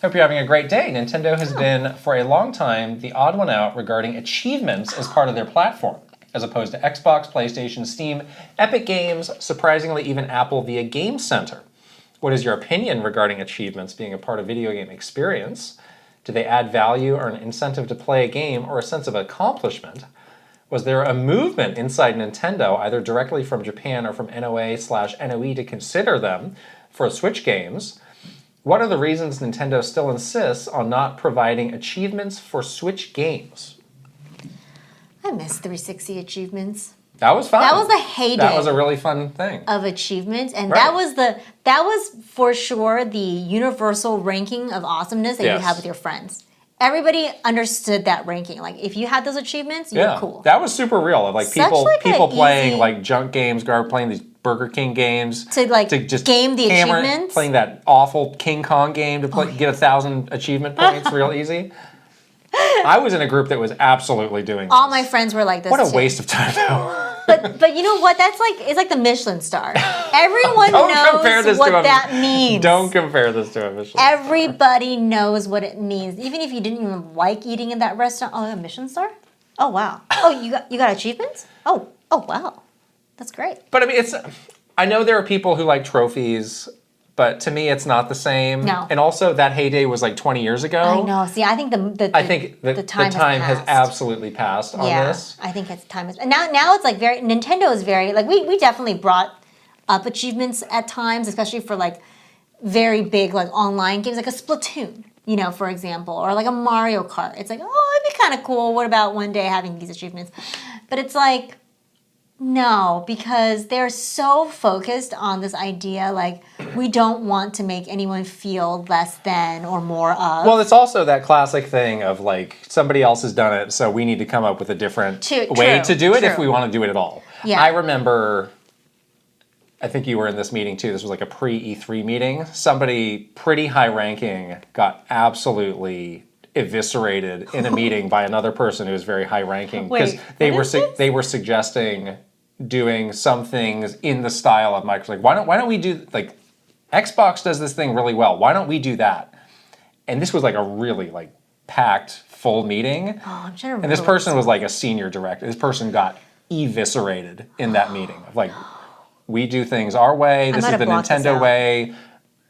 Hope you're having a great day. Nintendo has been, for a long time, the odd one out regarding achievements as part of their platform, as opposed to Xbox, PlayStation, Steam, Epic Games, surprisingly even Apple via Game Center. What is your opinion regarding achievements being a part of video game experience? Do they add value or an incentive to play a game or a sense of accomplishment? Was there a movement inside Nintendo, either directly from Japan or from NOA/NOE, to consider them for Switch games? What are the reasons Nintendo still insists on not providing achievements for Switch games? I miss 360 achievements. That was fun. That was the heyday. That was a really fun thing. Of achievements, and Right. that was for sure the universal ranking of awesomeness that you have with your friends. Everybody understood that ranking. Like if you had those achievements, you were cool. That was super real. Like Such people playing easy, like junk games, playing these Burger King games to just game the achievements. Playing that awful King Kong game to get 1,000 achievement points real easy. I was in a group that was absolutely doing this. All my friends were like this. What a waste of time, though. But you know what? It's like the Michelin star. Everyone knows what that means. Don't compare this to a Michelin star. Everybody knows what it means. Even if you didn't even like eating in that restaurant. Oh, a Michelin star? Oh wow. Oh, you got achievements? Oh wow. That's great. But I mean, I know there are people who like trophies, but to me, it's not the same. No. And also, that heyday was like 20 years ago. I know. See, I think the time has absolutely passed on this. I think time has. And now it's like Nintendo is very like we definitely brought up achievements at times, especially for like very big like online games, like a Splatoon, for example, or like a Mario Kart. It's like, oh, it'd be kind of cool. What about one day having these achievements? But it's like, no, because they're so focused on this idea, like, we don't want to make anyone feel less than or more of. Well, it's also that classic thing of, like, somebody else has done it, so we need to come up with a different way to do it if we want to do it at all. Yeah. I remember, I think you were in this meeting, too. This was like a pre-E3 meeting. Somebody pretty high-ranking got absolutely eviscerated in a meeting by another person who was very high-ranking because they were suggesting doing some things in the style of Microsoft. Like, why don't we do, like, Xbox does this thing really well. Why don't we do that? And this was like a really like packed full meeting. Oh, I'm trying to And this person was like a senior director. This person got eviscerated in that meeting. Of like, we do things our way. This is the Nintendo way.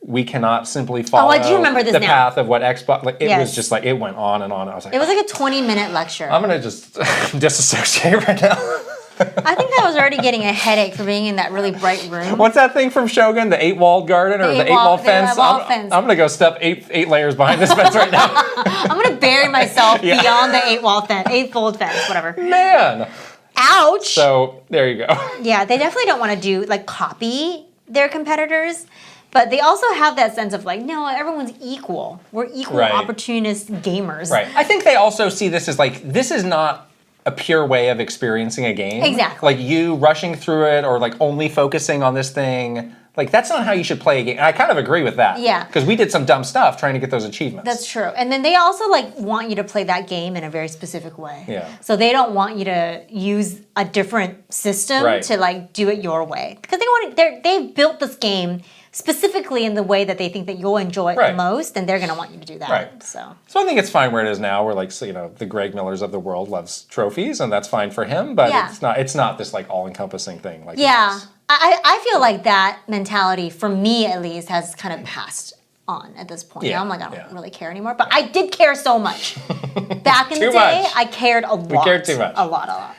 We cannot simply follow I do remember this path of what Xbox. Like, it was just like, it went on and on. I was like, it was like a 20-minute lecture. I'm gonna just disassociate right now. I think I was already getting a headache for being in that really bright room. What's that thing from Shogun? The 8-walled garden or the 8-walled fence? I'm going to go step eight layers behind this fence right now. I'm going to bury myself beyond the 8-fold fence, whatever. Man. Ouch. So there you go. Yeah, they definitely don't want to do copy their competitors. But they also have that sense of like, no, everyone's equal. We're equal opportunist gamers. Right. I think they also see this as like, this is not a pure way of experiencing a game. Exactly. Like you rushing through it or like only focusing on this thing. Like that's not how you should play a game. And I kind of agree with that. Yeah. Because we did some dumb stuff trying to get those achievements. That's true. And then they also want you to play that game in a very specific way. Yeah. So they don't want you to use a different system to do it your way. Because they've built this game specifically in the way that they think that you'll enjoy it the most, and they're going to want you to do that. Right. So I think it's fine where it is now, where the Greg Millers of the world loves trophies, and that's fine for him. But it's not this all-encompassing thing. Like I feel like that mentality, for me at least, has kind of passed on at this point. I'm like, I don't really care anymore. But I did care so much. Back in the day, I cared a lot. We cared too much. A lot.